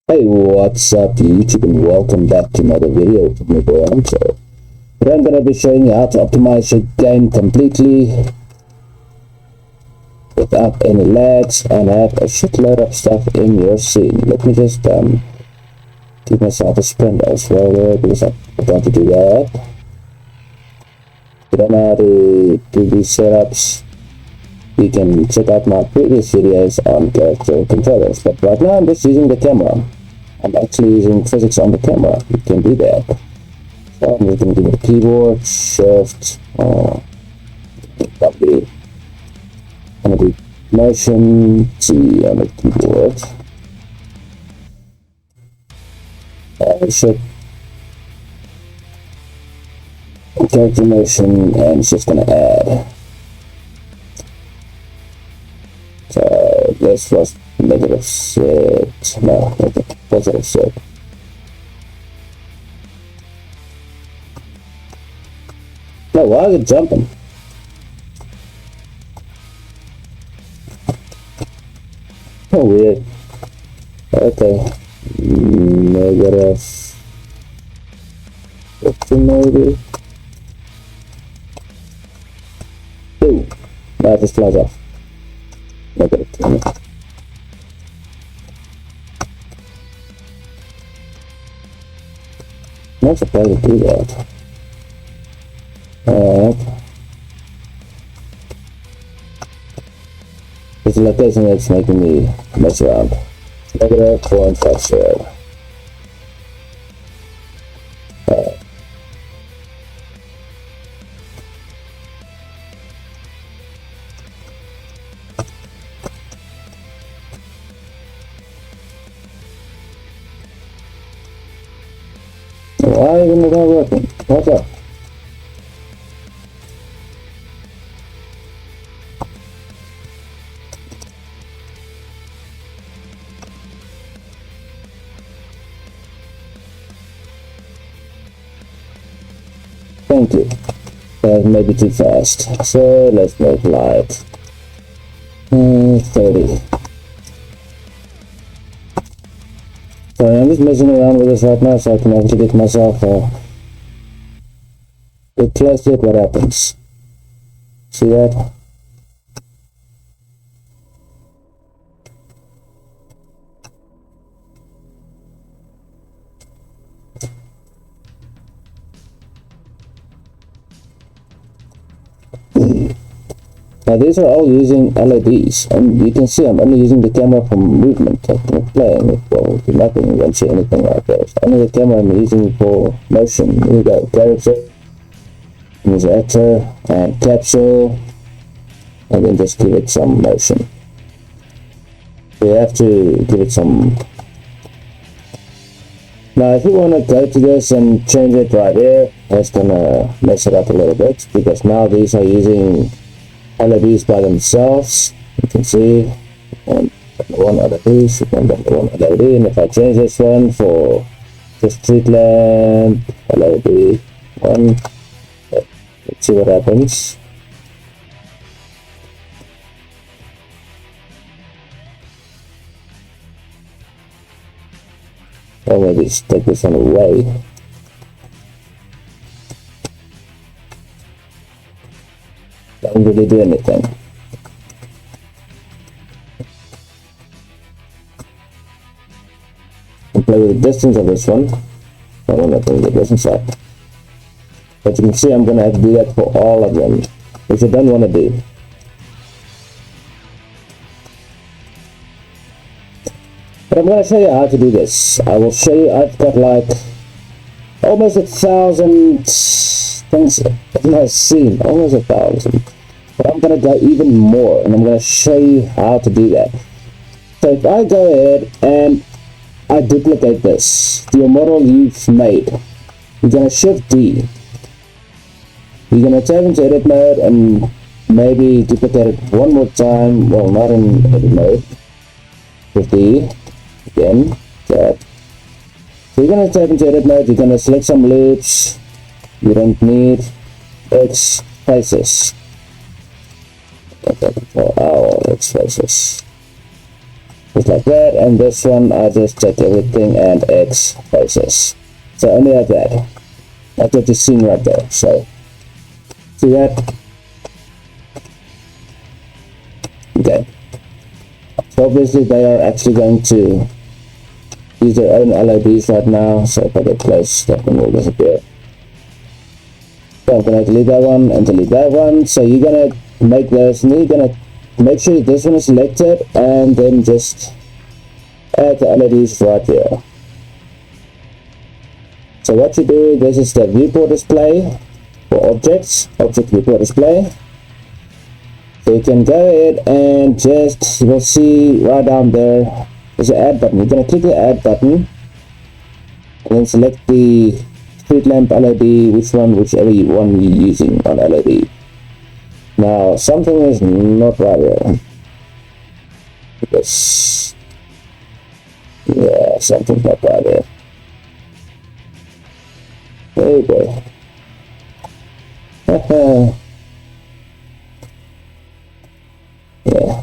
Hey, what's up YouTube, and welcome back to another video from me, boy Anto. Today I'm going to be showing you how to optimize your game completely without any lags and have a shitload of stuff in your scene. Let me just give myself a sprint as well there, because I want to do that. If you don't know how to do these setups, you can check out my previous videos on character controllers, but right now I'm just using the camera. I'm actually using physics on the camera. You can do that. So I'm just going to give it a keyboard, shift, W. I'm going to do motion T on the keyboard. Shift, character motion, and it's just going to add. So this was -6, no, +6. No, why is it jumping? Oh, weird. Okay. -50 maybe. Ooh. No, it just flies off. -20. I'm not supposed to do that. Alright. This location that's making me mess around. -0.50. Alright. Why isn't it all working? What's up? Thank you. That may be too fast. So let's make light 30. So I'm just messing around with this right now so I can actually get myself get close to it. What happens? See that? Now these are all using LODs, and you can see I'm only using the camera for movement. I'm not playing it, well, nothing, you won't see anything like that. Only the camera I'm using for motion. Here we go, character, use actor, and capsule, and then just give it some motion. We have to give it some. Now if you want to go to this and change it right here, that's gonna mess it up a little bit, because now these are using LODs by themselves. You can see one LOD, one LOD, and if I change this one for the street lamp LOD 1, let's see what happens. Or maybe just take this one away. Don't really do anything. And play with the distance of this one. I don't know if the distance side. But you can see I'm going to have to do that for all of them, which I don't want to do. But I'm going to show you how to do this. I will show you. I've got like almost 1,000 things in my scene, almost 1,000. But I'm going to go even more, and I'm going to show you how to do that. So if I go ahead and I duplicate this, your model you've made, you're going to shift D. You're going to tab into edit mode and maybe duplicate it one more time. Well, not in edit mode. With D again. Tab. So you're going to tab into edit mode. You're going to select some loops. You don't need X faces. For our X faces. just like that. And this one I just check everything and X faces. So only like that. That's what you're seeing right there. So see that? Okay. So obviously they are actually going to use their own LODs right now. So if I get close, that one will disappear. So I'm gonna delete that one and delete that one. So you're gonna make this, and then you're gonna make sure this one is selected, and then just add the LODs right here. So what you do, this is the viewport display for objects, object viewport display. So you can go ahead and just, you will see right down there, there's an add button. You're going to click the add button, and then select the street lamp LOD, whichever one you're using on LOD. Now, something is not right here. Because, yeah, something's not right here. There you go. Yeah.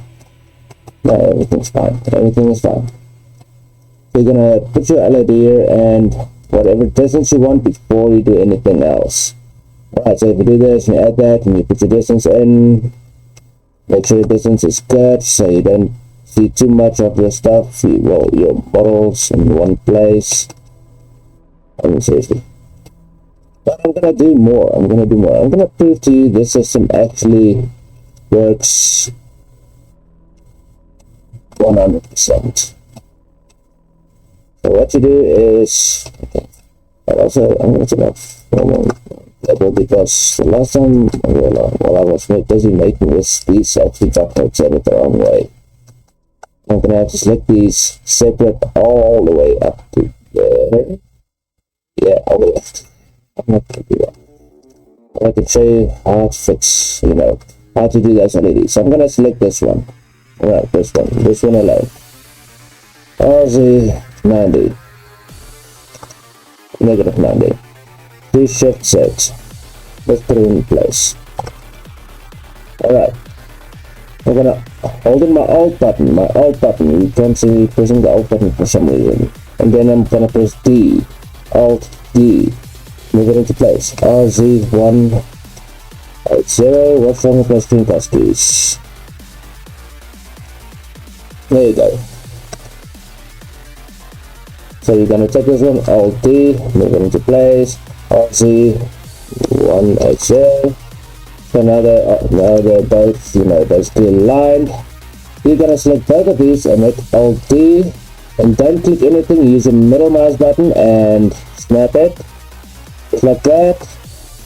No, everything's fine. Everything is fine. So you're gonna put your LOD here and whatever distance you want before you do anything else. Alright, so if you do this and you add that and you put your distance in, make sure your distance is good so you don't see too much of your stuff, your models in one place. I mean, seriously. But I'm gonna do more. I'm gonna prove to you this system actually works 100%. So what you do is, okay, and also I'm going to turn off level because the last time while I was busy making this, these actually got set the wrong way. I'm going to have to select these separate all the way up to there. Yeah, all the way up. I'm not going to do that. I can show you how to fix, how to do those LEDs. So I'm going to select this one. Alright, this one alone. RZ90. Negative 90. Do shift set. Let's put it in place. Alright. I'm gonna hold in my alt button. You can't see me pressing the alt button for some reason. And then I'm gonna press D. Alt D. Move it into place. RZ180. What's wrong with my screencast keys? There you go. So you're gonna take this one, Alt D, move it into place, RZ180. So now they're both, basically aligned. You're gonna select both of these and hit Alt D, and don't click anything. Use the middle mouse button and snap it, just like that.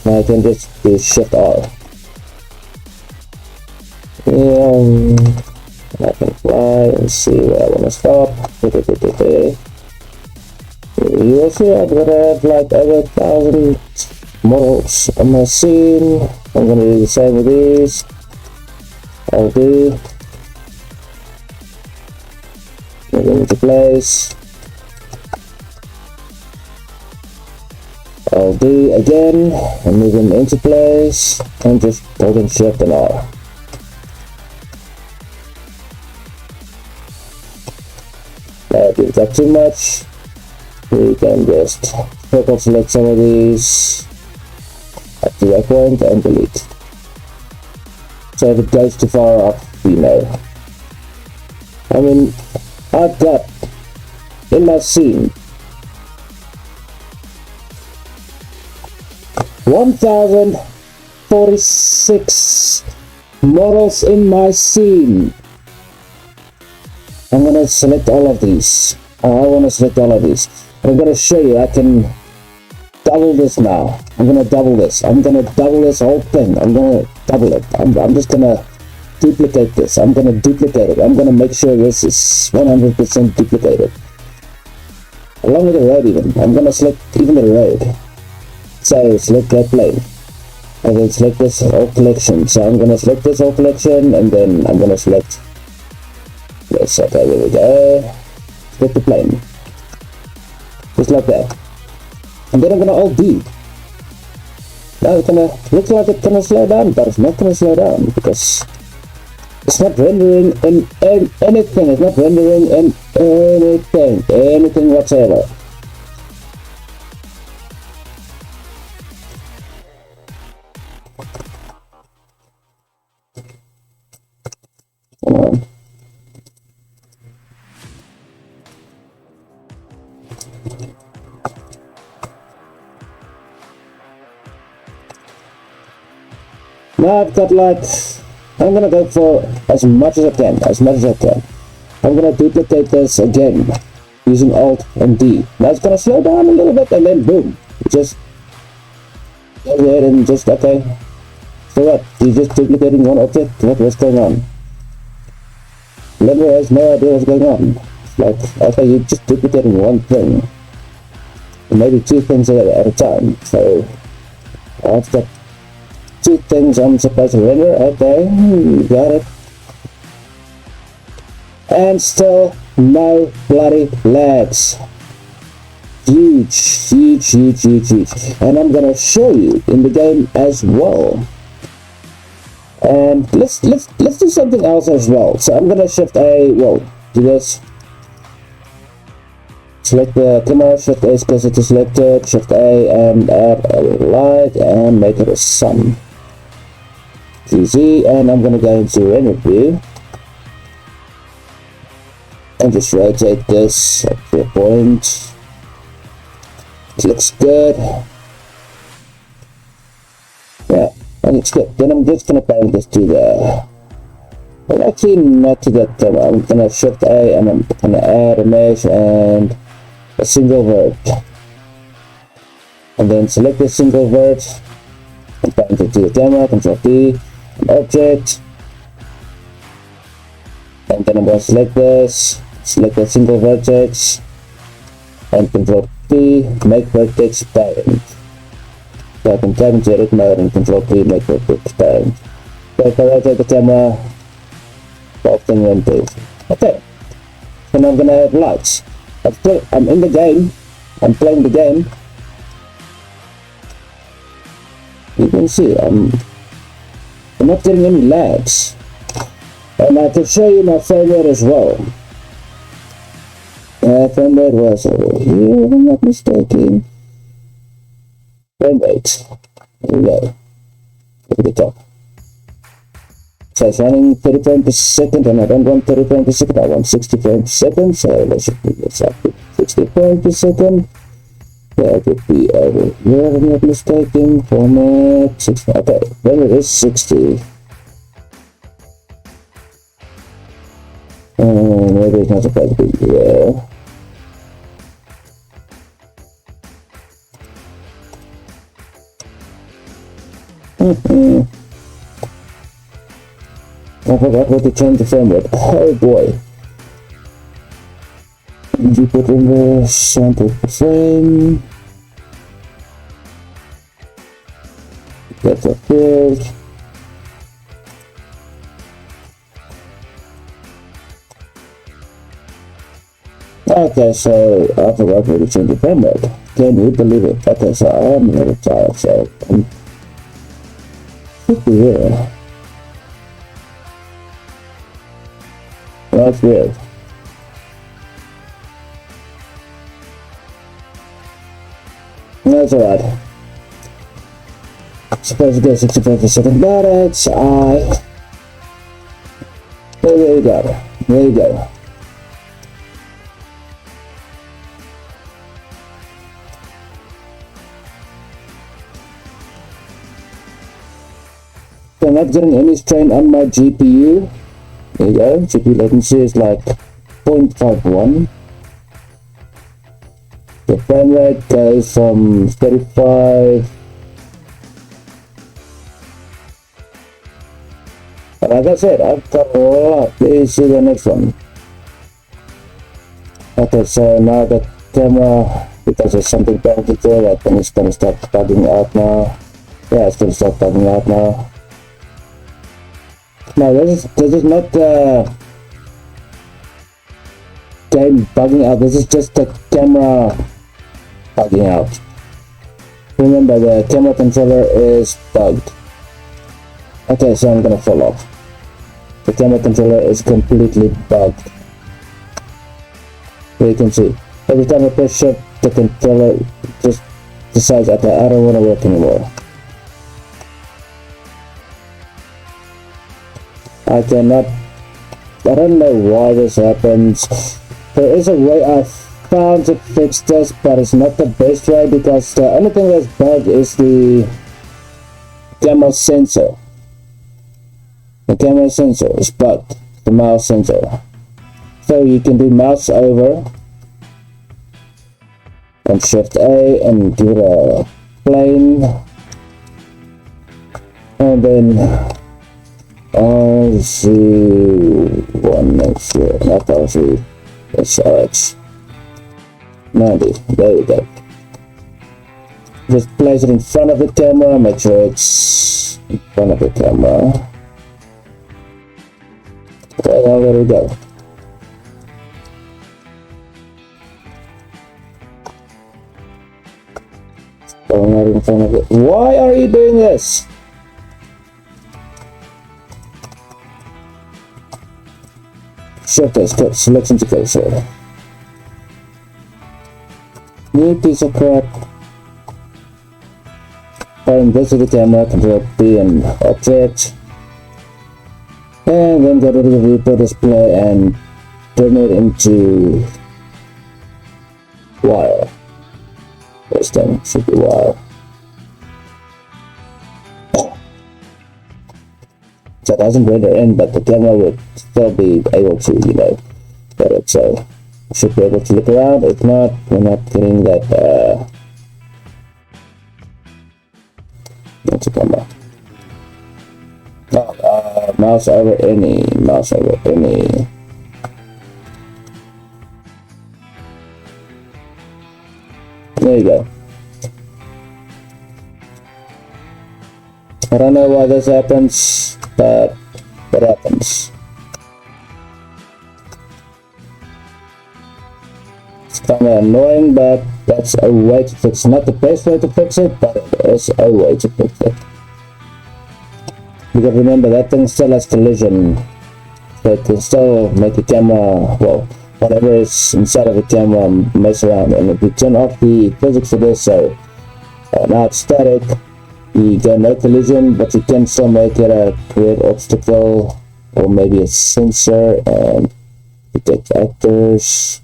Now I can just do Shift R. I can fly and see where I want to stop. You will see I'm going to have like over 1,000 models on my scene. I'm going to do the same with these. I'll do. Move them into place. I'll do again and move them into place and just hold them Shift and R. If you've got too much, you can just circle select some of these up to that point and delete. So if it goes too far up, I mean, I've got in my scene 1,046 models in my scene. I'm gonna select all of these. I want to select all of these. I'm gonna show you. I can double this now. I'm gonna double this. I'm gonna double this whole thing. I'm gonna double it. I'm just gonna duplicate this. I'm gonna duplicate it. I'm gonna make sure this is 100% duplicated. Along with the road even. I'm gonna select even the road. So select that plane. And then select this whole collection. So I'm gonna select this whole collection and then I'm gonna select this. Okay, there we go. Select the plane. Just like that. And then I'm gonna Alt D. Now it's gonna look like it's gonna slow down, but it's not gonna slow down because It's not rendering in anything. It's not rendering in anything whatsoever. Come on. Now I've got like, I'm gonna go for as much as I can, I'm gonna duplicate this again using Alt and D. Now it's gonna slow down a little bit and then boom, just go ahead and just, okay. So what, you're just duplicating one object? What's going on? Blender has no idea what's going on. It's like, okay, you're just duplicating one thing. Maybe two things at a time. So I've got two things I'm supposed to render. Okay, you got it. And still no bloody lags. Huge. And I'm gonna show you in the game as well. And let's do something else as well. So I'm gonna shift A, well, do this. Select the camera, shift A cursor to selected, shift A and add a light and make it a sun. Easy, and I'm gonna go into render view and just rotate this up to a point. It looks good. Yeah, that looks good. Then I'm just gonna bring this to the, well, actually not to that camera. I'm gonna shift A and I'm gonna add a mesh and a single vert, and then select the single vert and bring it to the camera. Control D. Object, and then I'm going to select this, select the single vertex, and Control P, make vertex parent. So I can tap into edit mode and Control P, make vertex parent. So if I rotate the camera, often rotate. Okay, so now I'm going to add lights. I'm in the game, I'm playing the game. You can see I'm not getting any lags, and I can show you my frame rate as well. Frame rate was over here, if I'm not mistaken. Frame rate, there we go, look at the top. So it's running 30 frames per second, and I don't want 30 frames per second, I want 60 frames per second, so let's put this up to 60 frames per second. That would be over here, if I'm not mistaken. Format 60. Okay, then it is 60. Maybe it's not supposed to be here. I forgot what to change the frame rate. Oh boy. You put in the sample frame. That's up here. Okay, so I forgot where to change the frame rate. Can you believe it? Okay, so I am a little tired, so should be here. That's weird. That's alright. Supposed to go 60 frames per second, but it's there you go. There you go. So I'm not getting any strain on my GPU. There you go. GPU latency is like 0.51. The frame rate goes from 35. And like I said, I've got a lot. Please see the next one. Okay, so now the camera, because there's something penalty there, I think it's gonna start bugging out now. Yeah, it's gonna start bugging out now. No, this is not the game bugging out. This is just the camera bugging out. Remember, the camera controller is bugged. Okay, so I'm gonna fall off. the camera controller is completely bugged. Here you can see, every time I press shift, the controller just decides, okay, I don't want to work anymore. I don't know why this happens. There is a way I found to fix this, but it's not the best way, because the only thing that's bugged is the camera sensor. The camera sensor is bugged, the mouse sensor. So you can do mouse over and shift A and give it a plane, and then RZ1 next year, not RZ, it's RH 90, there we go. Just place it in front of the camera, make sure it's in front of the camera. Well, there we go. Going right in front of it. Why are you doing this? Shift S, selection to cursor. New piece of crap. Find this to the camera, Control P and object. And then go to the viewport display and turn it into wire. This thing should be wire. So it doesn't render in, but the camera would still be able to, get it. So we should be able to look around. If not, we're not getting that. That's a camera. Mouse over any. There you go. I don't know why this happens, but it happens. It's kind of annoying, but that's a way to fix it. Not the best way to fix it, but it is a way to fix it. Because remember, that thing still has collision, so it can still make the camera, well, whatever is inside of the camera mess around. And if you turn off the physics of this, so now it's static, you get no collision, but you can still make it a create obstacle or maybe a sensor and detect actors,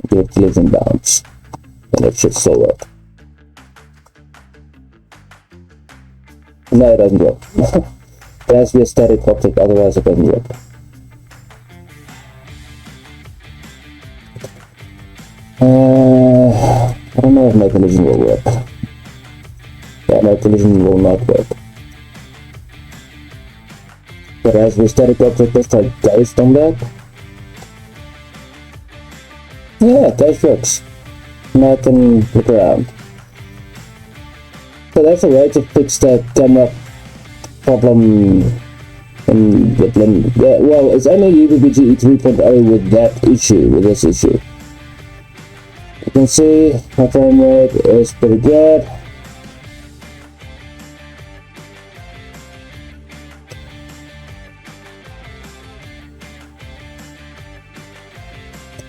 do a collision bounce, and it should still work. No, it doesn't work. It has to be a static object, otherwise it doesn't work. I don't know if my collision will work. Yeah, my collision will not work. But as the static object, let's try ghost on that. Yeah, ghost works. Now I can look around. So that's a way to fix the camera problem in the blend. Yeah, well, it's only UPBGE 3.0 with that issue, with this issue. You can see my frame rate is pretty good.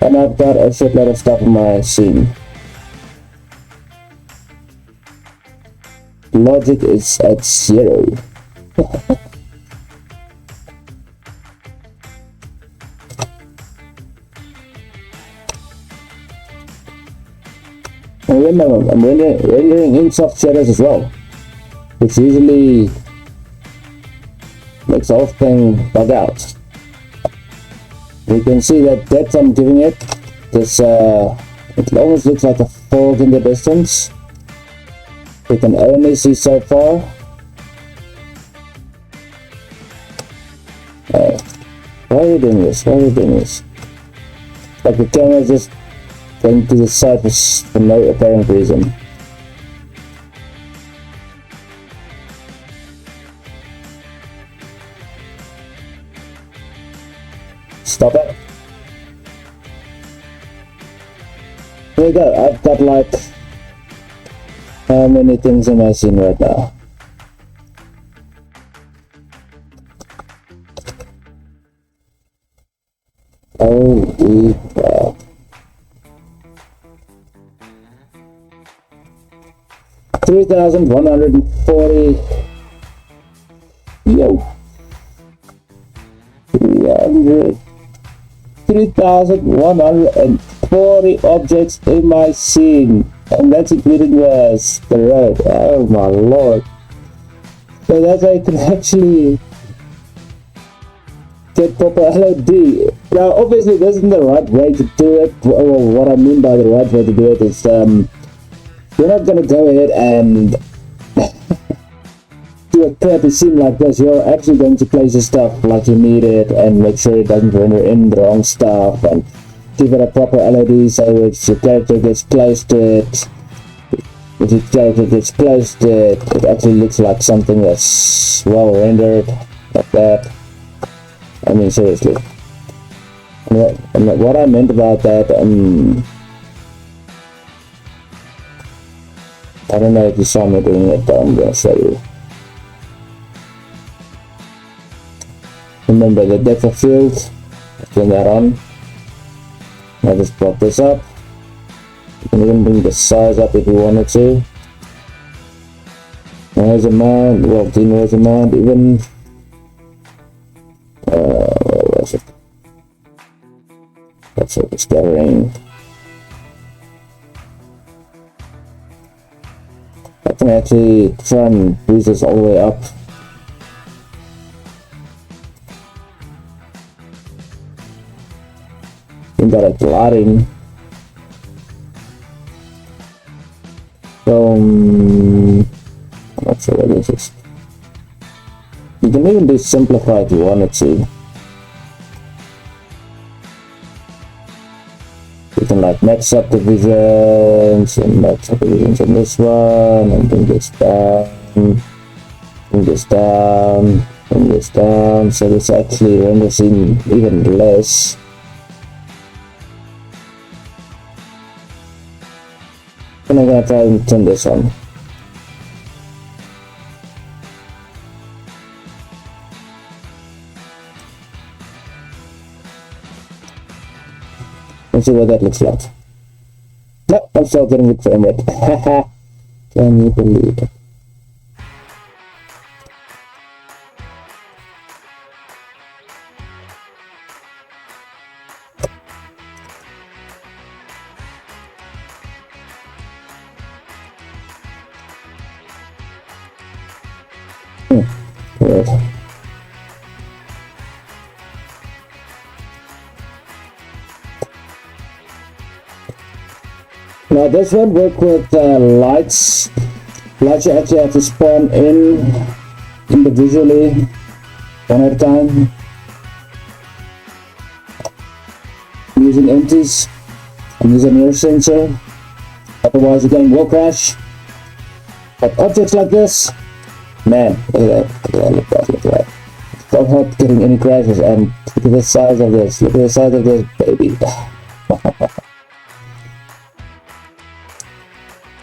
And I've got a shitload of stuff in my scene. Logic is at 0. And remember, I'm rendering in soft shadows as well, which usually makes the whole thing bug out. You can see that depth I'm giving it. This it almost looks like a fog in the distance. We can only see so far. Why are you doing this? Like the camera is just going to the side for no apparent reason. Stop it. There you go. I've got like how many things am I seeing right now? 3,140. Yo. 3,140 objects in my scene, and that's including the road. Oh my lord. So that's how you can actually get proper LOD. Now obviously this isn't the right way to do it. Well, what I mean by the right way to do it is you're not going to go ahead and do a crappy scene like this. You're actually going to place your stuff like you need it and make sure it doesn't render in the wrong stuff and give it a proper LOD so if your character gets close to it, it actually looks like something that's well rendered like that. I mean seriously. What I meant about that, I don't know if you saw me doing it, but I'm going to show you. Remember the depth of field, turn that on. Now just pop this up. You can even bring the size up if you wanted to. Noise amount, well, denoise amount, even. Where was it? That's what it's scattering. I can actually try and boost this all the way up. You got it gliding. So, I'm not sure what this is. You can even do simplify if you wanted to. You can like make subdivisions and make subdivisions on this one and bring this down, bring this down, bring this down, so this actually renders in even less. And I'm gonna try and turn this on. Let's see what that looks like. No, I'm still getting it frame rate. Can you believe it? Good. Now this won't work with lights. Lights you actually have to spawn in individually, one at a time, using empties and use a mirror sensor. Otherwise the game will crash. But objects like this, man, look at that, look at that. Don't help getting any crashes, and look at the size of this, baby.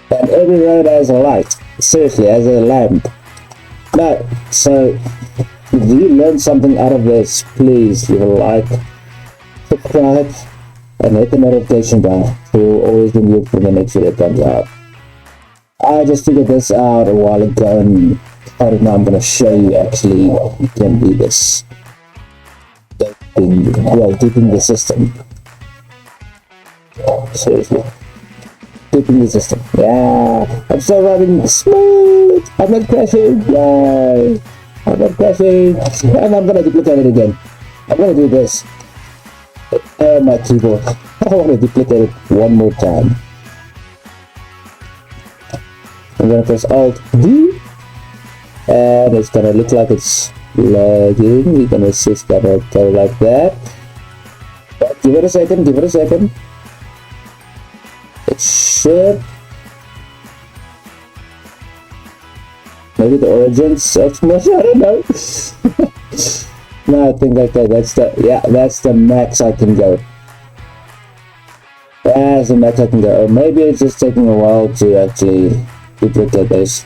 And every road has a light, seriously, has a lamp. No, so if you learn something out of this, please leave a like, subscribe, and hit the notification bell so you'll always be moved when the next video comes out. I just figured this out a while ago, and I don't know, I'm going to show you actually what you can do this. Deeping the system. Seriously. Deeping the system. Yeah, I'm still running smooth. I'm not crashing. Yay. I'm not crashing. And I'm going to duplicate it again. I'm going to do this. My keyboard. I want to duplicate it one more time. I'm going to press Alt D. And it's going to look like it's lagging. We're going to see it's going to go like that. But give it a second. It should. Maybe the origin search motion, I don't know. No, I think okay, that's the max I can go. That's the max I can go. Or maybe it's just taking a while to actually duplicate this.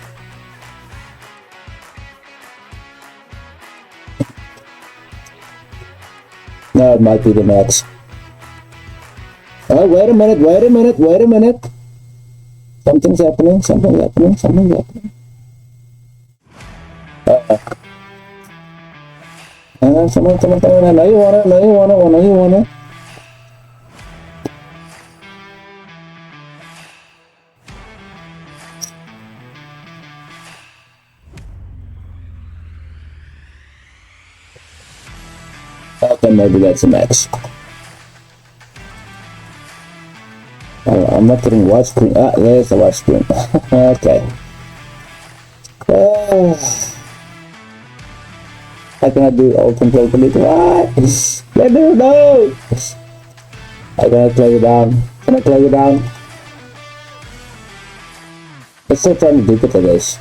No, it might be the max. Oh, wait a minute. Something's happening, something's happening, something's happening. Someone, I know you want it, I know you want it, I know you want it. Okay, maybe that's a match. I'm not getting white screen. Ah, there's the white screen. Okay. How can I do alt control delete? What? Let me know. I gotta close it down. Can I close it down? Let's still trying to duplicate this.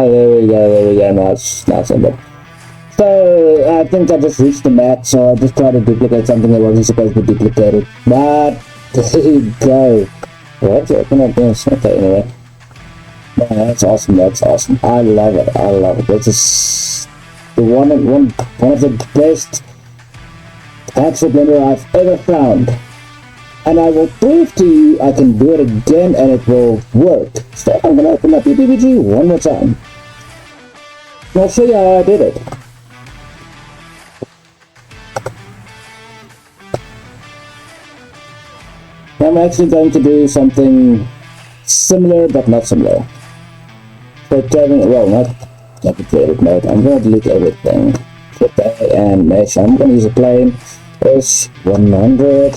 There we go, now it's not so bad. So, I think I just reached the max, so I just tried to duplicate something that wasn't supposed to be duplicated. But, there you go. What's open up this? Okay, anyway. Man, that's awesome, I love it. This is the one of the best actual blender I've ever found. And I will prove to you I can do it again and it will work. So I'm gonna open up UPBGE one more time. And I'll show you how I did it. I'm actually going to do something similar but not similar. So not complicated mode. I'm gonna delete everything. Okay, and mesh. I'm gonna use a plane. There's 100.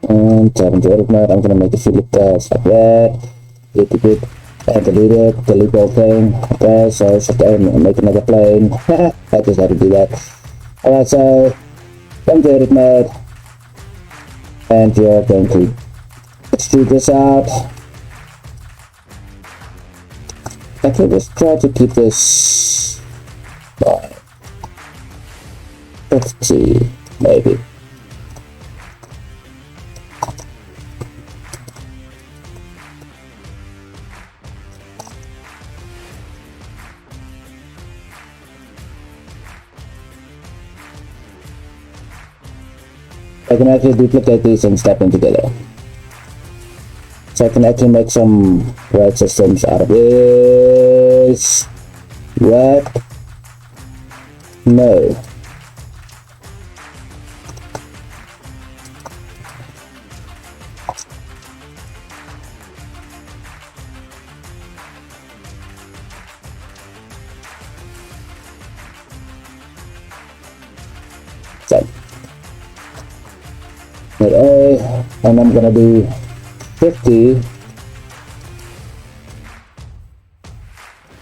And tap into edit mode. I'm gonna make a few like that. And delete it, delete the whole thing. Okay, so it's okay, make another plane. I just had to do that. Alright, so come to edit mode. And you're going to extrude this out. Okay, let's try to keep this by 50, maybe. I can actually duplicate these and step them together. So I can actually make some ride systems out of this. What? No. So. A, and I'm gonna do 50.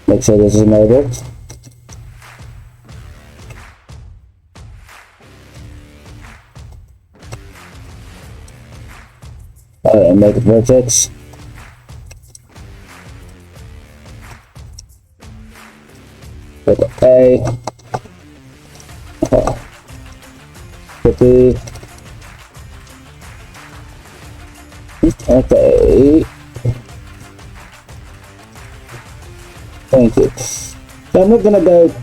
Make sure this is enabled. And make it vertex. Put A. 50. Okay. Thank you. So I'm not gonna go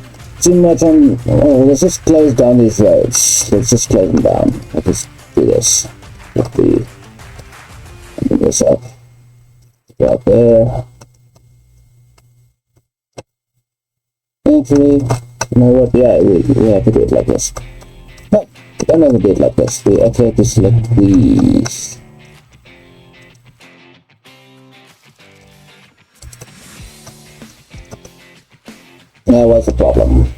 too much on. Oh, let's just close down these roads. Let's just close them down. Let's just do this. Bring this up. Right there. Actually, you know what? Yeah, we have to do it like this. No, don't ever do it like this. We actually have to select these. That was the problem.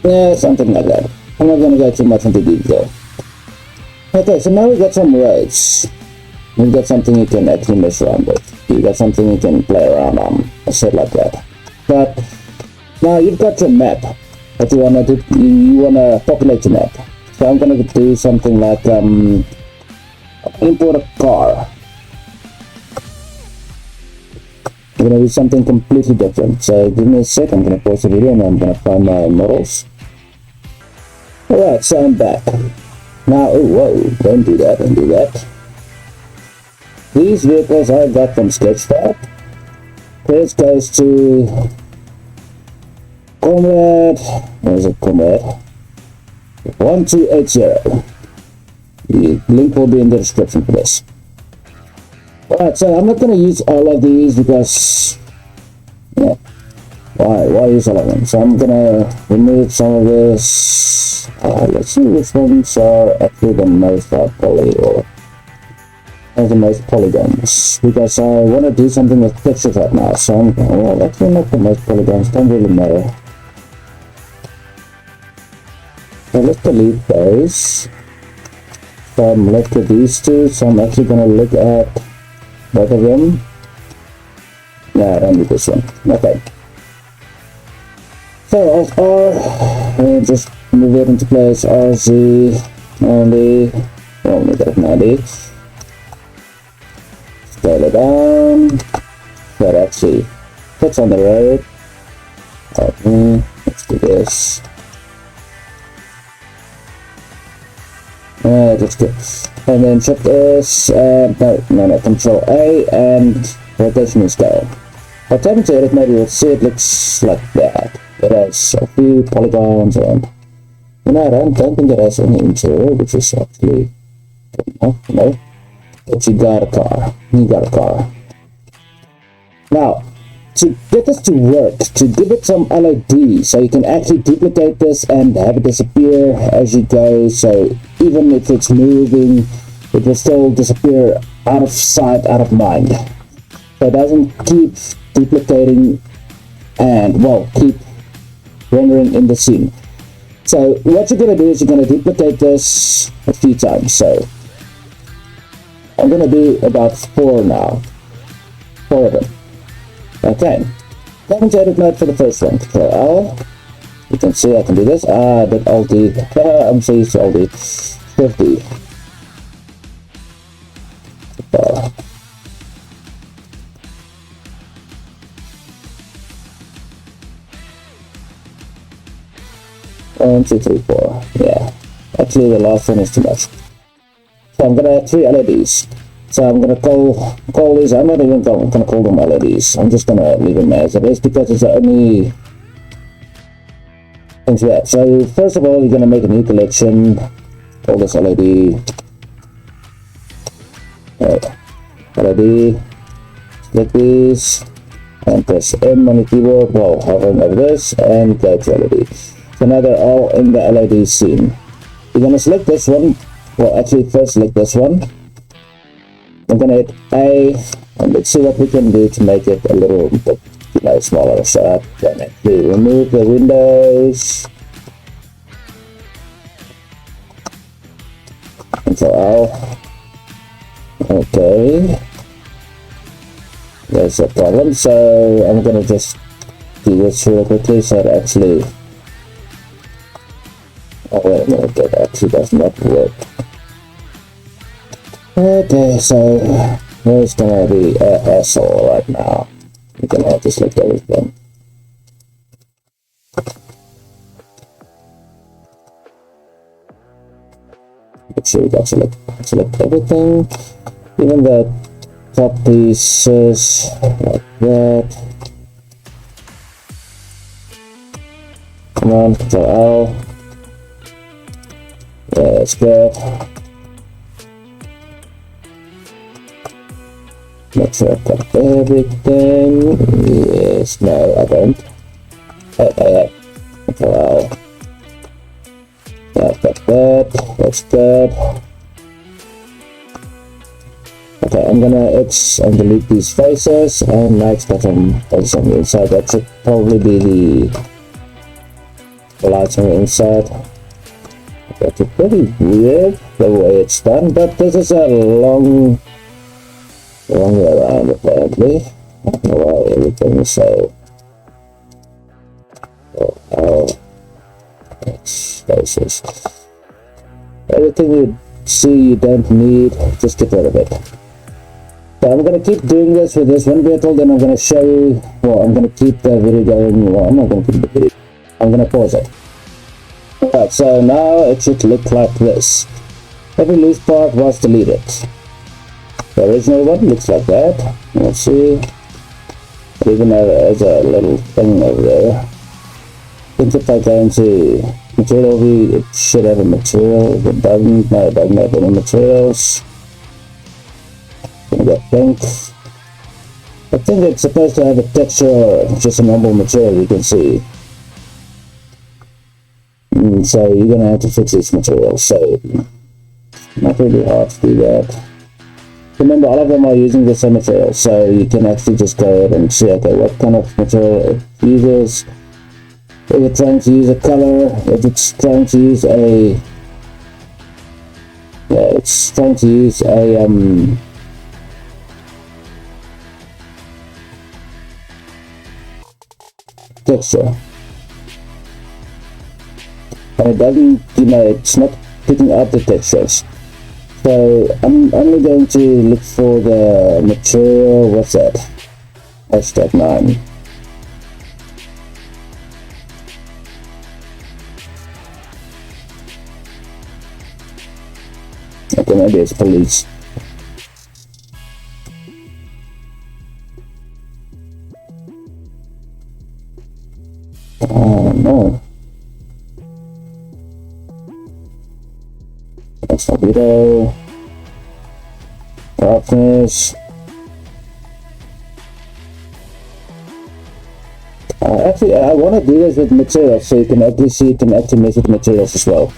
Yeah, something like that. I'm not going to go too much into detail. Okay, so now we got some roads. We got something you can actually mess around with. You got something you can play around on. I said like that. But now you've got your map that you wanna do. You wanna populate your map. So I'm gonna do something like import a car. I'm gonna do something completely different. So give me a sec, I'm gonna pause the video and I'm gonna find my models. Alright, so I'm back. Now, oh, whoa, don't do that, don't do that. These vehicles I got from Sketchfab. This goes to Comrade, where's it, Comrade? 1280. The link will be in the description for this. Alright, so I'm not going to use all of these because, yeah, why use all of them? So I'm going to remove some of this. Let's see which ones are actually the most poly, or the most polygons, because I want to do something with textures right now. So I'm, well, actually not the most polygons, don't really matter. So let's delete those. So I'm left with these two, so I'm actually going to look at both of them. No, I don't need this one. Okay. So Alt R, we'll just move it into place. RZ 90, well, make it 90. Scale it down. That actually fits on the road. Okay, let's do this. That's good. And then Shift S, no, Control A, and rotation and scale. I'll tap into edit mode, you'll see it looks like that. It has a few polygons, and I don't think it has any interior, which is actually no. But you got a car. Now, to get this to work, to give it some LOD, so you can actually duplicate this and have it disappear as you go, so even if it's moving, it will still disappear out of sight, out of mind. So it doesn't keep duplicating and, well, keep rendering in the scene. So what you're going to do is you're going to duplicate this a few times. So I'm going to do about 4 now. 4 of them. Okay. Come into edit mode for the first one. Control L. You can see I can do this. But Alt D. I'm so used to Alt D. 50. One, two, three, 4. Yeah. Actually, the last one is too much. So I'm gonna have 3 LEDs. So I'm gonna call these. I'm not even gonna call them LEDs. I'm just gonna leave them as it is because it's the only things we have. So first of all, you're gonna make a new collection. Call this LED. LED. Select these and press M on the keyboard while hovering over this and go to LED. So now they're all in the LED scene. You're gonna select this one. Well, actually, first select this one. I'm gonna hit A, and let's see what we can do to make it a little bit, smaller. So I'm gonna actually remove the windows. Control L. Okay. There's a problem. So I'm gonna just do this real quickly. So it actually. Oh wait a minute, that actually does not work. Okay, so there's gonna be a hassle right now. We're gonna have to select everything. Make sure we got select everything, even the top pieces like that. Come on, Control L. Yeah, that's good. Make sure I've got everything. Yes, no, I don't. I Control L. Yeah, I've got that. That's good. Okay, I'm gonna X and delete these faces, and now it's got some faces on the inside. That should probably be the lights on the inside. That's pretty weird the way it's done, but this is a long way around apparently. I don't know why everything is so. It's faces. Everything you see you don't need, just get rid of it. So I'm going to keep doing this with this one vehicle, then I'm going to show you, well, I'm going to keep the video going. Well, I'm not going to keep the video, I'm going to pause it. Alright, so now it should look like this. Every loose part was deleted. The original one looks like that. Let's see. Even there's a little thing over there. I think if I go into material view, it should have a material. If it doesn't, no, it doesn't have any materials. We got kinks. I think it's supposed to have a texture or just a normal material you can see. So you're gonna have to fix this material. So not really hard to do that. Remember, all of them are using the same material, so you can actually just go ahead and see, okay, what kind of material it uses. If it's trying to use a color, if it's trying to use a, yeah, it's trying to use a texture, and it doesn't, you know, it's not picking up the textures. So I'm only going to look for the material, what's that, hashtag 9. Okay, maybe it's police. Oh no. That's the video. Roughness. Actually, I want to do this with materials so you can actually see, you can actually mess with materials as well.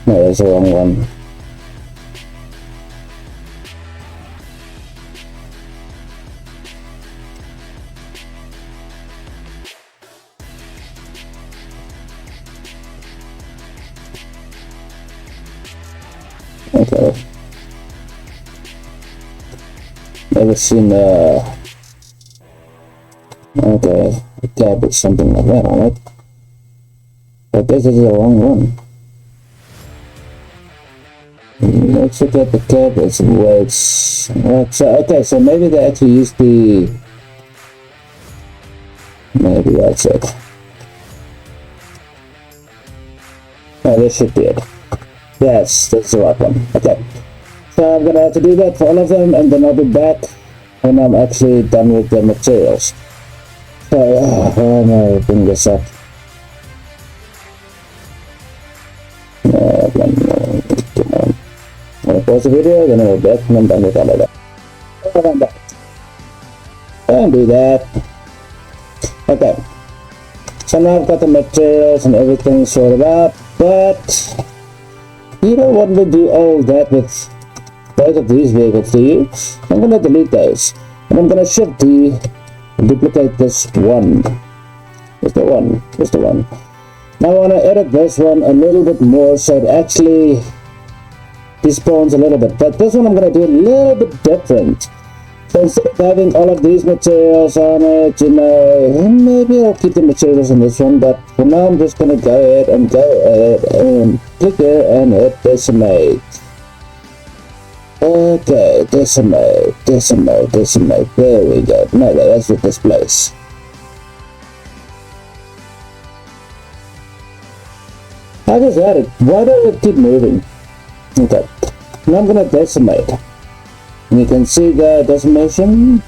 No, that's the wrong one. Okay. Never seen okay, a tab with something like that on it. But this is the wrong one. Let's look at the tab, it's weights. Right, so okay, so maybe they actually used the, maybe that's it. Oh, this should be it. Yes, that's the right one. Okay. So I'm gonna have to do that for all of them, and then I'll be back when I'm actually done with the materials. So, oh no, bring this up. Come on. I'm gonna pause the video, then I'll be back when I'm done with all of that. And I'm back. And do that. Okay. So now I've got the materials and everything sorted out, but you don't want to do all that with both of these vehicles, do you? I'm going to delete those, and I'm going to shift D and duplicate this one. Where's the one? Where's the one? Now I want to edit this one a little bit more so it actually despawns a little bit, but this one I'm going to do a little bit different. So instead of having all of these materials on it, you know, maybe I'll keep the materials on this one, but for now I'm just going to go ahead and click here and hit decimate. Okay, decimate, there we go. No, that's with this place. How does that, why don't it keep moving? Okay, now I'm going to decimate. And you can see the decimation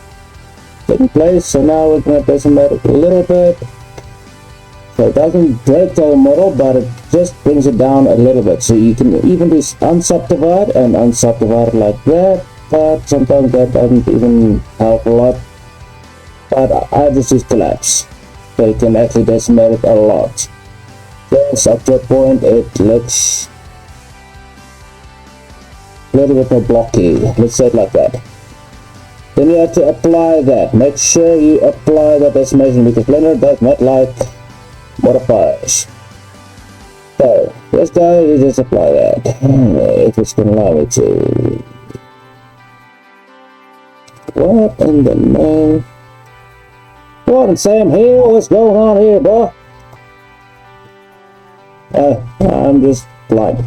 taking place, so now we're going to decimate it a little bit. So it doesn't break the whole model, but it just brings it down a little bit. So you can even do unsubdivide and unsubdivide like that, but sometimes that doesn't even help a lot. But I just use collapse, so you can actually decimate it a lot. Yes, up to a point it looks a little bit more blocky, let's say it like that. Then you have to apply that. Make sure you apply that decimation because Blender does not like modifiers. So this guy, you just apply that. If it's going to allow me to. What in the name? What in Sam Hill? What's going on here, boy? I'm just blind.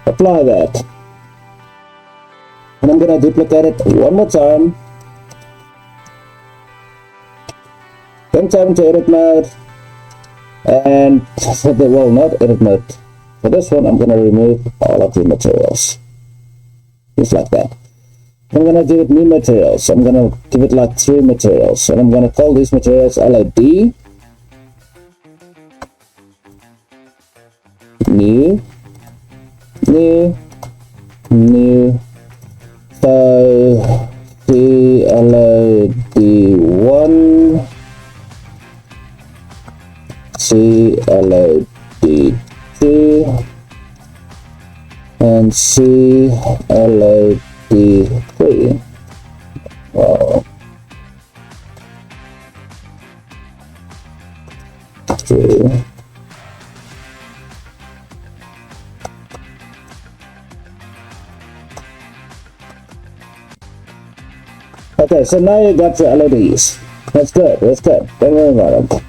Apply that. And I'm gonna duplicate it one more time. Then time to edit mode. And for the, well, not edit mode. For this one, I'm gonna remove all of the materials. Just like that. I'm gonna give it new materials. I'm gonna give it like 3 materials. And I'm gonna call these materials LOD. New. So CLOD1, CLOD2, and CLOD3. Wow. 3. Okay, so now you got your LODs. That's good, that's good. Don't worry about them.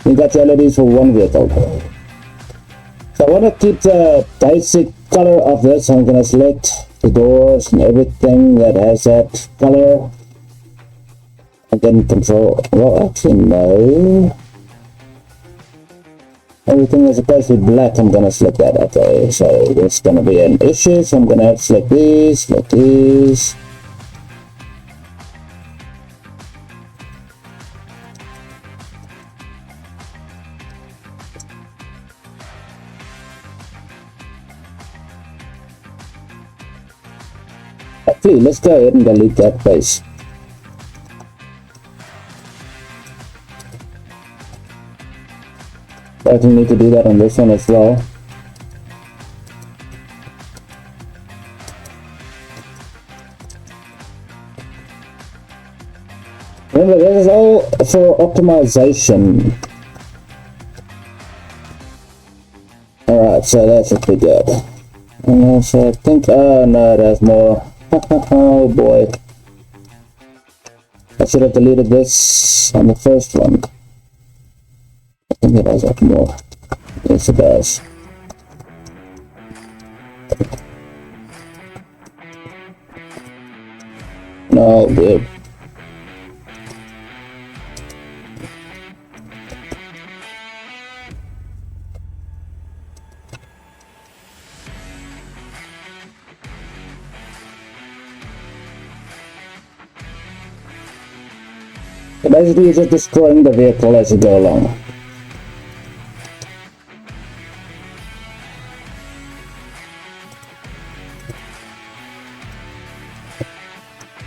You got your LODs for one vehicle. So I want to keep the basic color of this. I'm going to select the doors and everything that has that color. And then control, well actually no. Everything is supposed to be black. I'm gonna select that. Okay, so it's gonna be an issue. So I'm gonna have to select these, Actually, let's go ahead and delete that face. I think we need to do that on this one as well. Remember, this is all for optimization. Alright, so that's pretty good. And so I think, oh no, there's more. Oh boy. I should have deleted this on the first one. I think it does have more. Yes, it does. No, dude. So basically, you're just destroying the vehicle as you go along.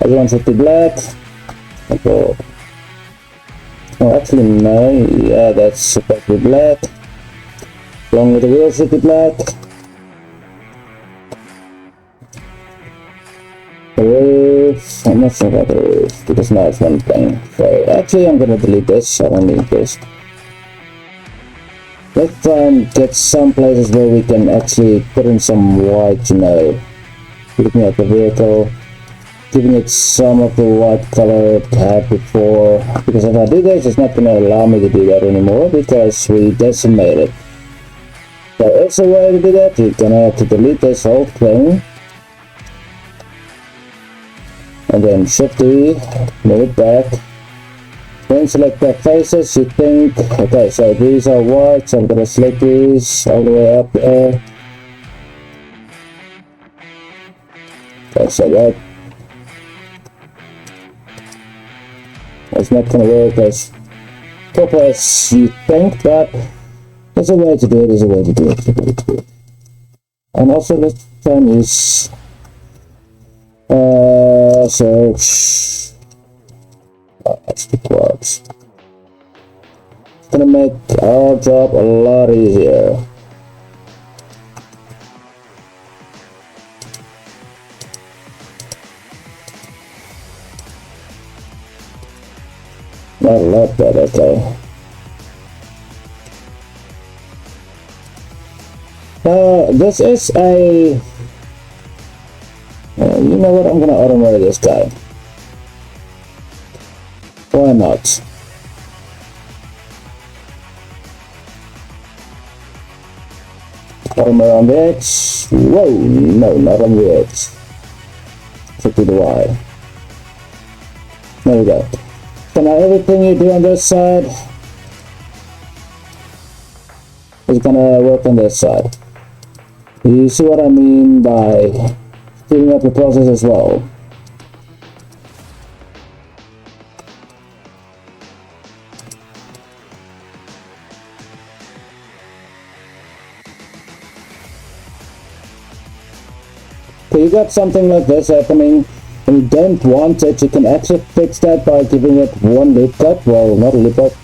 Everyone should be black. Okay. Oh, actually, no. Yeah, that's supposed to be black. Along with the wheels should be black. The roof, I'm not sure about the roof because now it's one thing. So actually, I'm gonna delete this. I don't need this. Let's try and get some places where we can actually put in some white, you know, looking at the vehicle, giving it some of the white color it had before, because if I do this, it's not going to allow me to do that anymore because we decimated. So it's a way to do that. You're going to have to delete this whole thing and then shift D, move it back, then select the faces. You think, okay, so these are white, so I'm going to select these all the way up there. Okay, so that's not going to work as proper as you think, but there's a way to do it, there's a way to do it, And also let's try and use search extra quads. It's going to make our job a lot easier. Not a lot, but okay. This is a... you know what, I'm gonna automate this guy. Why not? Somewhere on the X. Whoa, no, not on the X. So to the Y. There we go. So now everything you do on this side is gonna work on this side. You see what I mean by speeding up the process as well. So you got something like this happening and you don't want it, you can actually fix that by giving it one loop cut. Well, not a loop cut,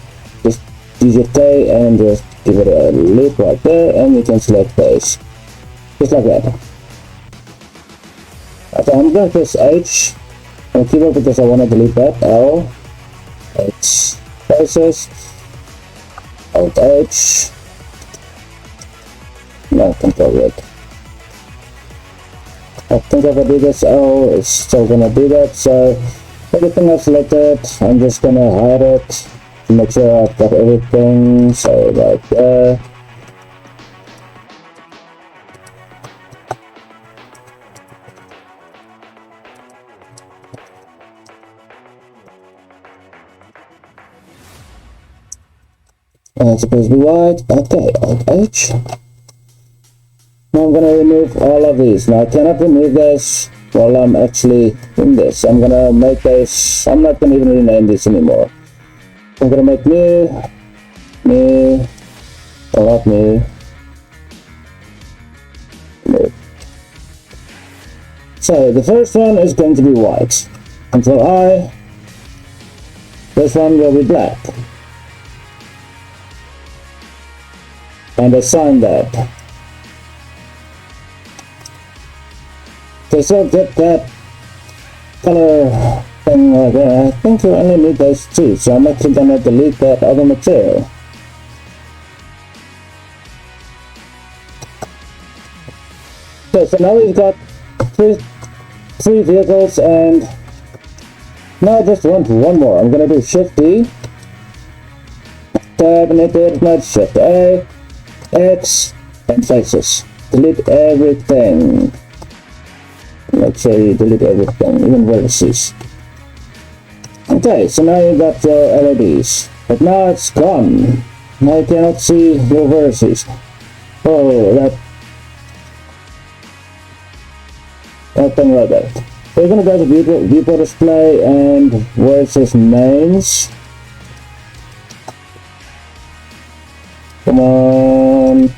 just use your K and just give it a loop right there, and you can select those. Just like that. So I'm going to press H on the keyboard because I want to delete that. L, H, process, Alt H, no, Control Z. I think if I do this L, it's still gonna do that. So everything I've selected, I'm just gonna hide it to make sure I've got everything. So right there. And it's supposed to be white. Okay, Alt H. Now I'm going to remove all of these. Now I cannot remove this while I'm actually in this. I'm going to make this, I'm not going to even rename this anymore. I'm going to make new, or not new. So the first one is going to be white. Control I. This one will be black. And assign that. Okay, so get that color thing right there. I think you only need those two, so I'm actually gonna delete that other material. Okay, so now we've got three vehicles, and now I just want one more. I'm gonna do Shift D, Tab, and hit Shift A, X, and Faces. Delete everything. Make sure you delete everything, even vertices. Okay, so now you got your LODs, but now it's gone. Now you cannot see your vertices. Oh, that thing right there. We're gonna go to viewport display, and where it says names. Come on.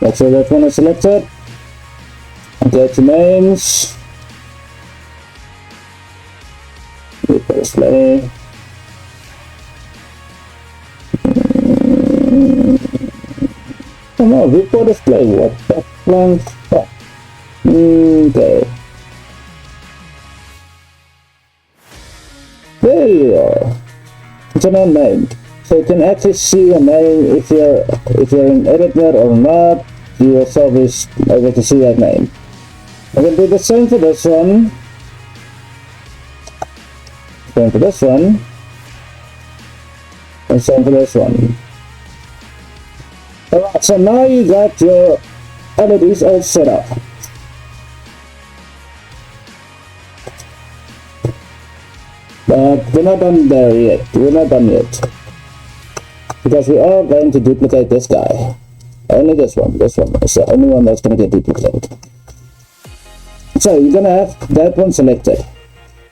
Make sure that one is selected. Go to names. Viewport display. Oh no, viewport display. What the blank fuck? Okay. There you are. It's an unnamed. So you can actually see a name if you're in edit mode or not. You also be able to see that name. I'm going to do the same for this one. Same for this one. And same for this one. Alright, so now you got your LODs all set up. But we're not done there yet. We're not done yet. Because we are going to duplicate this guy. Only this one is the only one that's going to get duplicated. So you're going to have that one selected.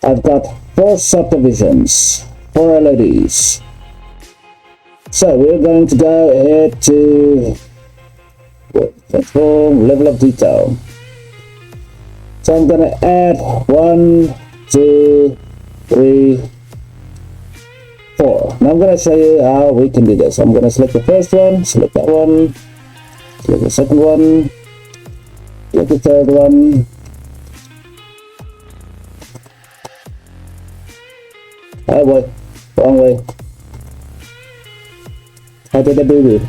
I've got 4 subdivisions, 4 LODs. So we're going to go ahead to transform level of detail. So I'm going to add 1, 2, 3, 4. Now I'm going to show you how we can do this. I'm going to select the first one, select that one, select the second one, select the third one. Oh boy, wrong way. I did a boo-boo.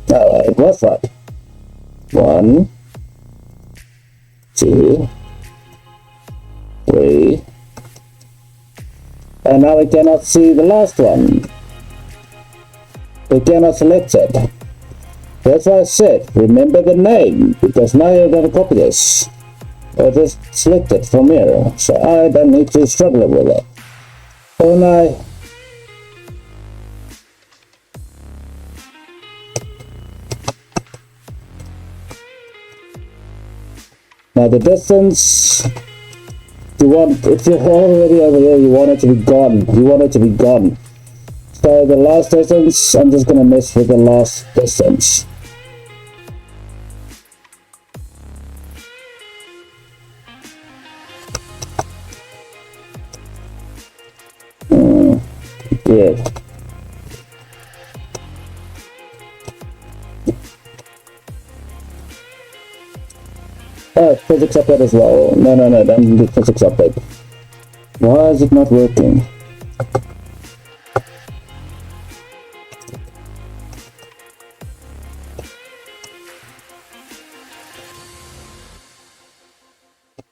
Oh, it was right. 1, 2, 3. And now we cannot see the last one. we cannot select it. That's why I said, remember the name, because now you're going to copy this. Or just select it from here, so I don't need to struggle with it. So now, the distance, you want, if you're already over here, you want it to be gone. You want it to be gone. So the last distance, I'm just going to mess with the last distance. Yeah. Oh, physics update as well. No, don't do physics update. Why is it not working?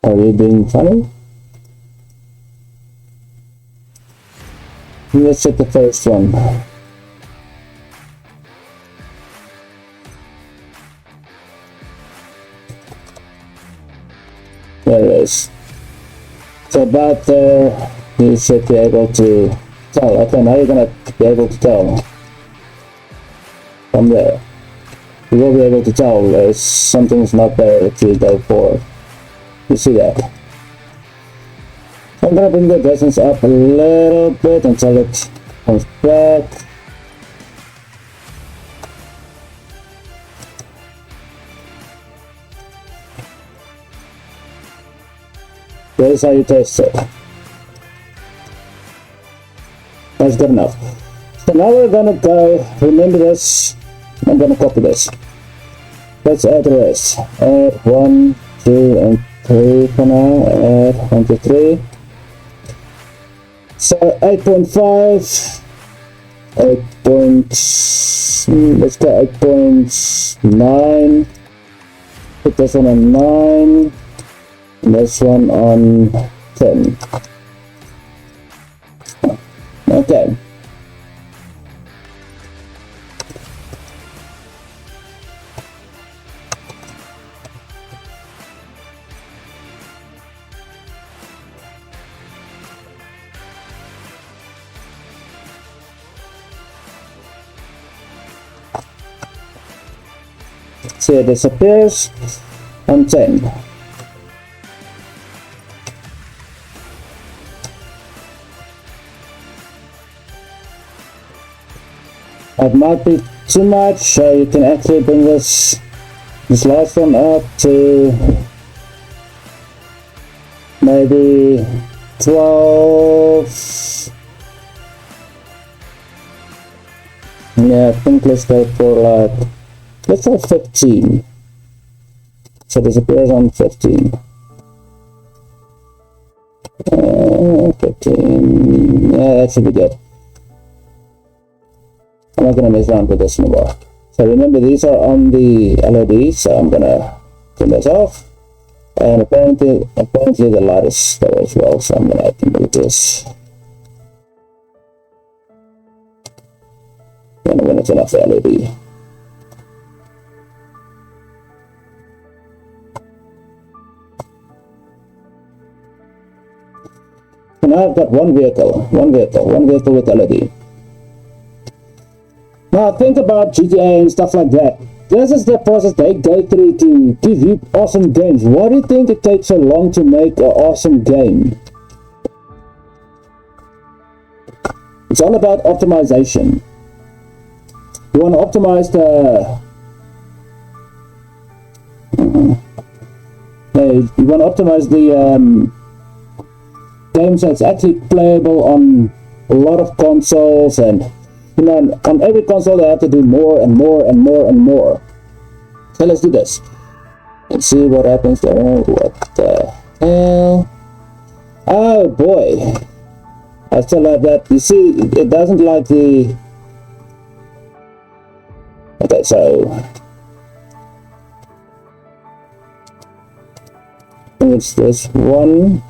Are you being funny? Let's check the first one. There it is. So about there, you should be able to tell. Okay, now you're gonna be able to tell. From there, you will be able to tell if something's not there if you go forward. You see that? I'm gonna bring the distance up a little bit until it comes back. There's how you test it. That's good enough. So now we're gonna go, remember this, I'm gonna copy this. Let's add the rest. Add 1, 2, and 3 for now. Add 1, 2, 3. So 8.5, 8 points, let's go 8.9, put this one on 9, and this one on 10. Okay. So it disappears on 10. It might be too much, so you can actually bring this last one up to maybe 12. Yeah, I think let's go for like, let's try 15. So this appears on 15. 15. Yeah, that should be good. I'm not going to mess around with this anymore. So remember, these are on the LOD, so I'm going to turn this off. And apparently the light is there as well, so I'm going to move this. And I'm going to turn off the LED. So now I've got one vehicle with LED. Now think about GTA and stuff like that. This is the process they go through to give you awesome games. Why do you think it takes so long to make an awesome game? It's all about optimization. You want to optimize the game so it's actually playable on a lot of consoles, and you know, on every console they have to do more and more and more and more. So let's do this and see what happens there. What the hell? Oh boy, I still have that. You see, it doesn't like the. Okay, so I think it's this one.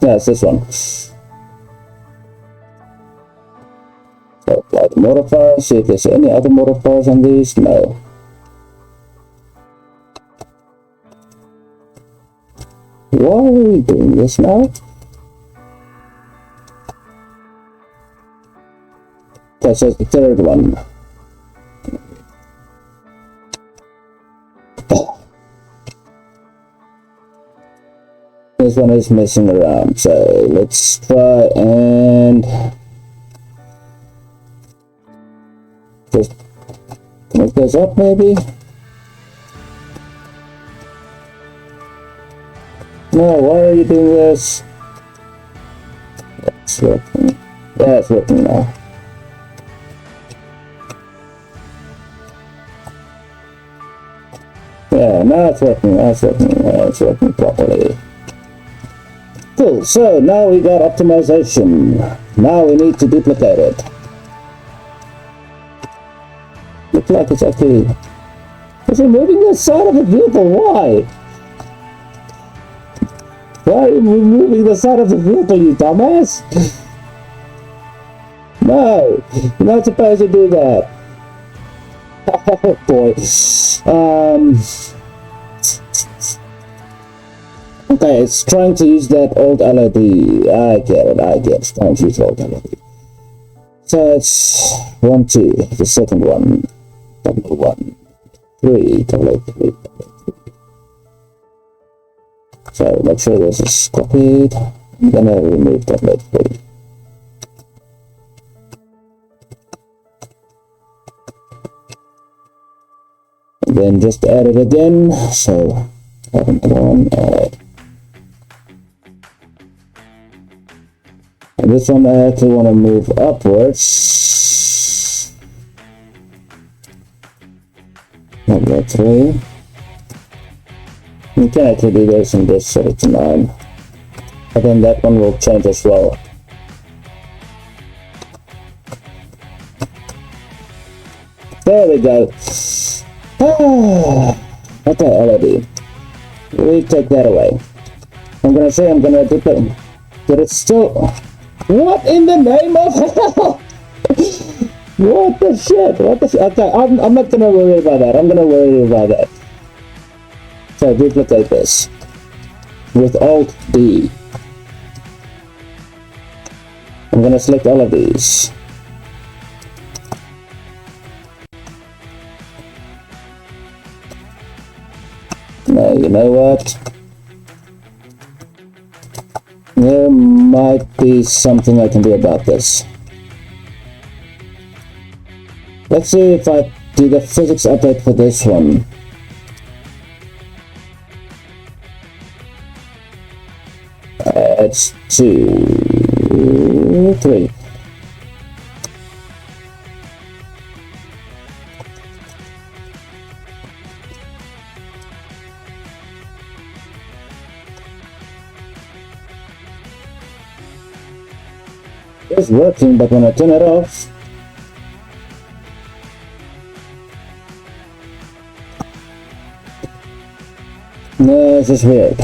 Yeah, it's this one. Apply the modifier, see if there's any other modifiers on these. No. Why are we doing this now? Okay, so the third one. This one is messing around, so let's try and just connect those up maybe. No, why are you doing this? It's working. Yeah, it's working now. Yeah, now it's working, now it's working properly. Cool, so now we got optimization. Now we need to duplicate it. Looks like it's actually... It's removing the side of the vehicle, why? Why are you removing the side of the vehicle, you dumbass? No, you're not supposed to do that. Oh boy. Okay, it's trying to use that old LOD. I get it. It's trying to use old LOD. So it's 1, 2, the second one. 1, 3, 3. So make sure this is copied. I'm gonna remove that 3. And then just add it again. So add another one, add. And this one I actually want to move upwards. Number 3. You can actually do this and just set it to 9. But then that one will change as well. There we go. Okay, LOD. We take that away. I'm gonna say I'm gonna do it, but it's still... What in the name of hell? What the shit? Okay, I'm not gonna worry about that. I'm gonna worry about that. So duplicate this with Alt D. I'm gonna select all of these. Now you know what? There might be something I can do about this. Let's see if I do the physics update for this one. It's 2, 3. It's working, but when I turn it off, no, this is weird.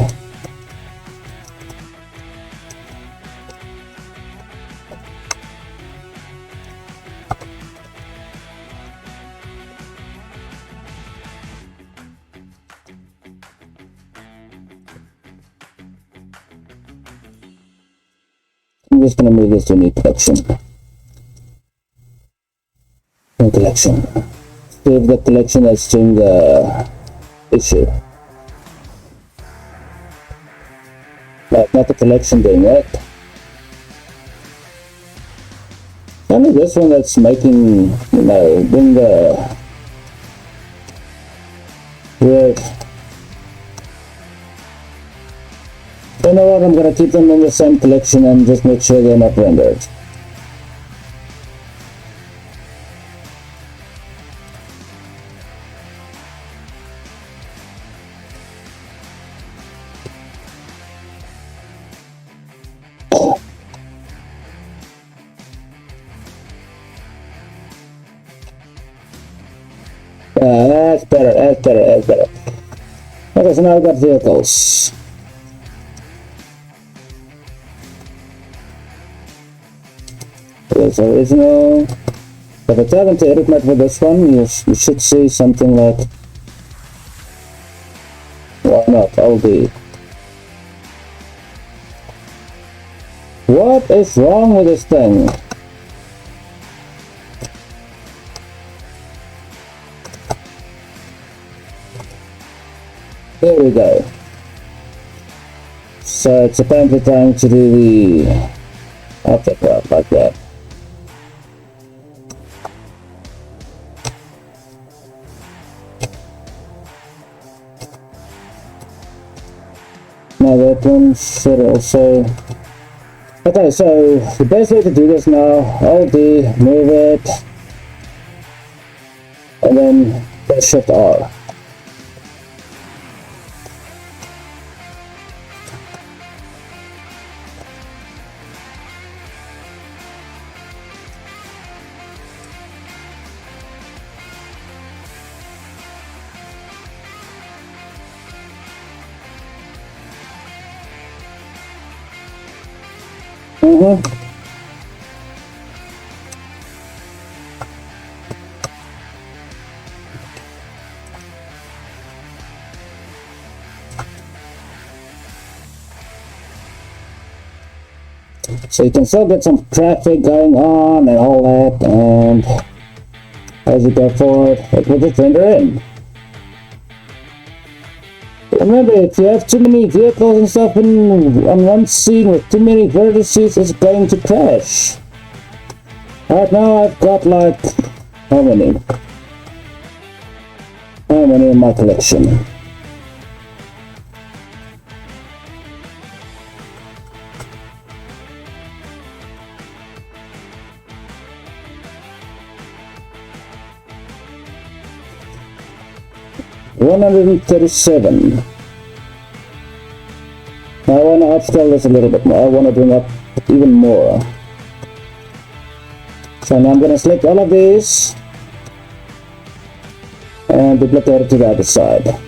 I'm just going to move this to new collection. New collection. Save the collection that's doing the issue. Like, not the collection doing it. Only this one that's making, you know, doing the weird. You know what, I'm going to keep them in the same collection and just make sure they're not rendered. That's better. Okay, so now I've got vehicles. That's original. If I tap into edit mode for this one, you should see something like, why not, LD. What is wrong with this thing? There we go. So it's apparently trying to do the object wrap like that. Now that one should also... Okay, so the best way to do this now, LD, move it, and then press Shift R. So you can still get some traffic going on and all that, and as you go forward, it will just render in. Remember, if you have too many vehicles and stuff on one scene with too many vertices, it's going to crash. Right now I've got like, how many? How many in my collection? $137. Now I want to upscale this a little bit more. I want to bring up even more. So now I'm going to select all of these and duplicate it to the other side.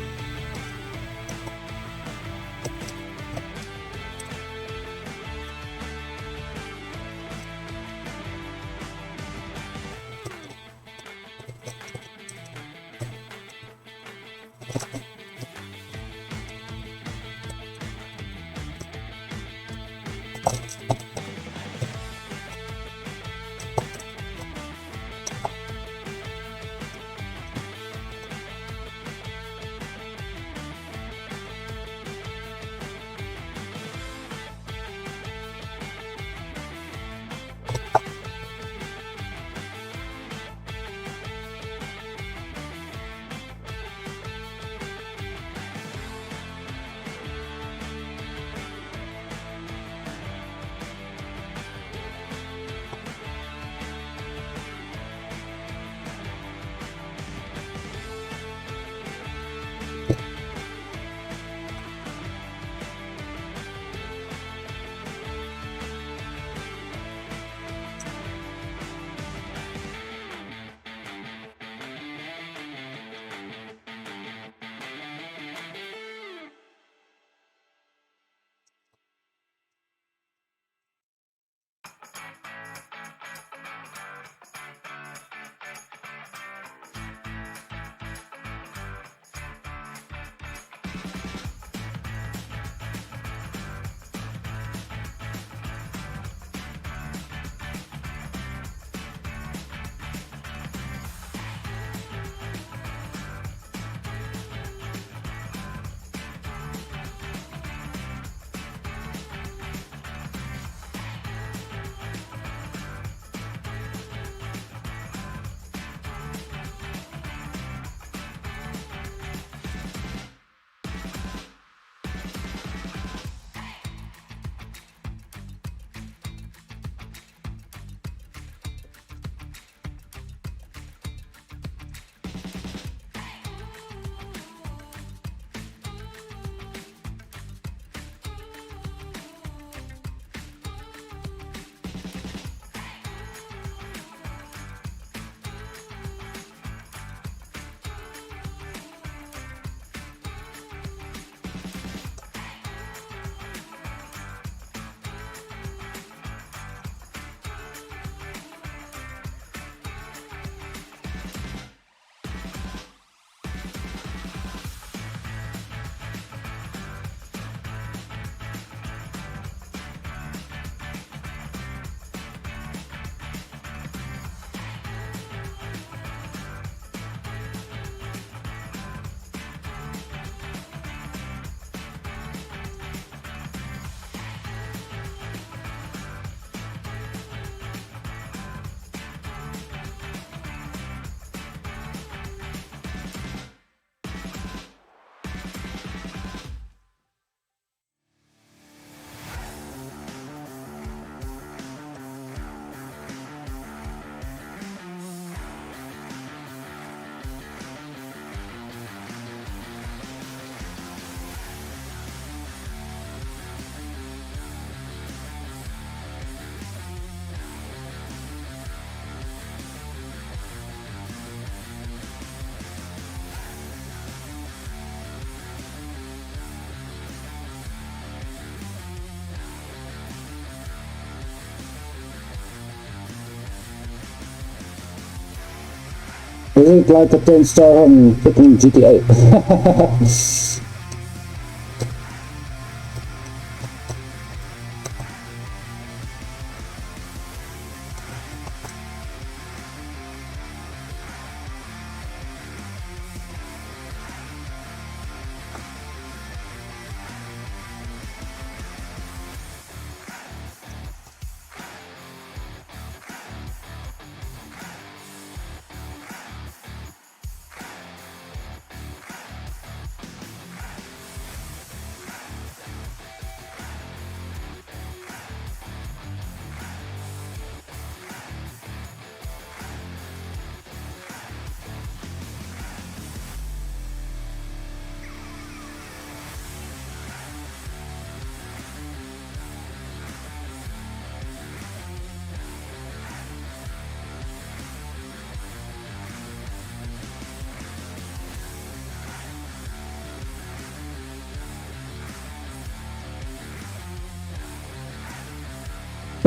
Is it like a 10-star on freaking GTA?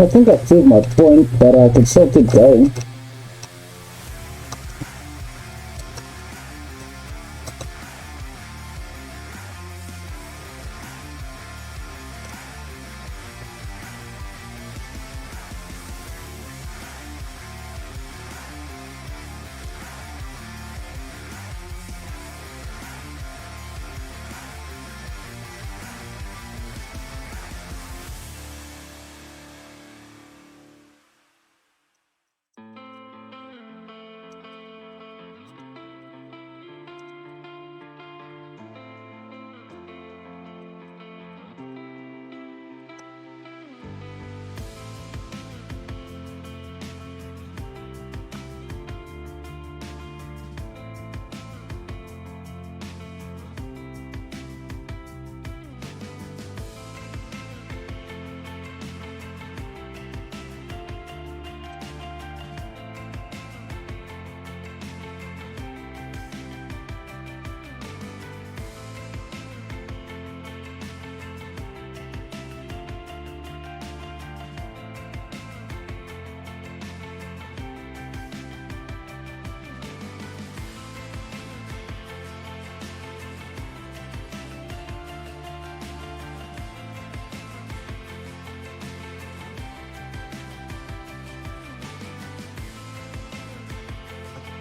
I think I proved my point, but I can still keep going.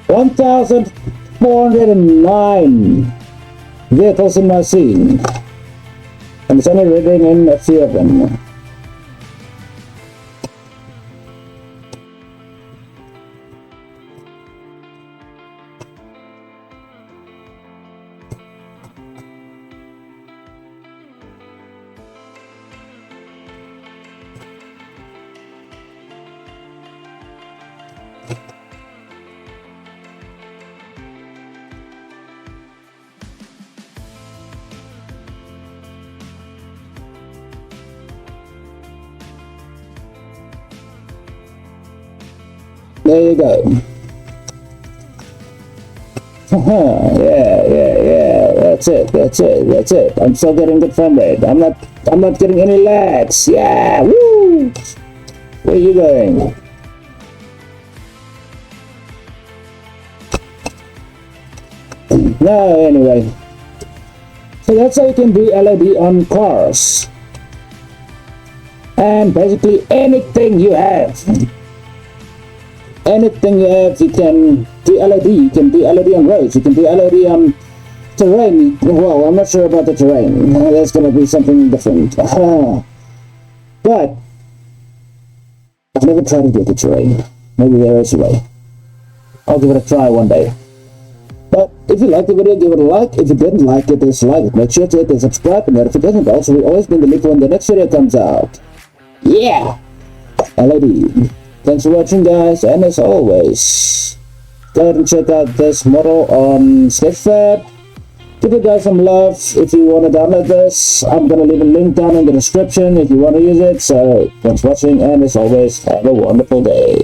$1,409 vehicles in my scene, and it's only reading in a few of them. There you go. Yeah. That's it. I'm still getting good frame rate. I'm not getting any lags. Yeah, woo! Where are you going? No, anyway. So that's how you can do LOD on cars. And basically anything you have. Anything you have, you can do LOD. You can do LOD on roads. You can do LOD on terrain. Well, I'm not sure about the terrain. That's going to be something different. But I've never tried to do the terrain. Maybe there is a way. I'll give it a try one day. But if you liked the video, give it a like. If you didn't like it, dislike it. Make sure to hit the subscribe and notification bell so we always bring the link when the next video comes out. Yeah! LOD. Thanks for watching, guys, and as always, go ahead and check out this model on Sketchfab. Give it guys some love if you want to download this. I'm going to leave a link down in the description if you want to use it. So, thanks for watching, and as always, have a wonderful day.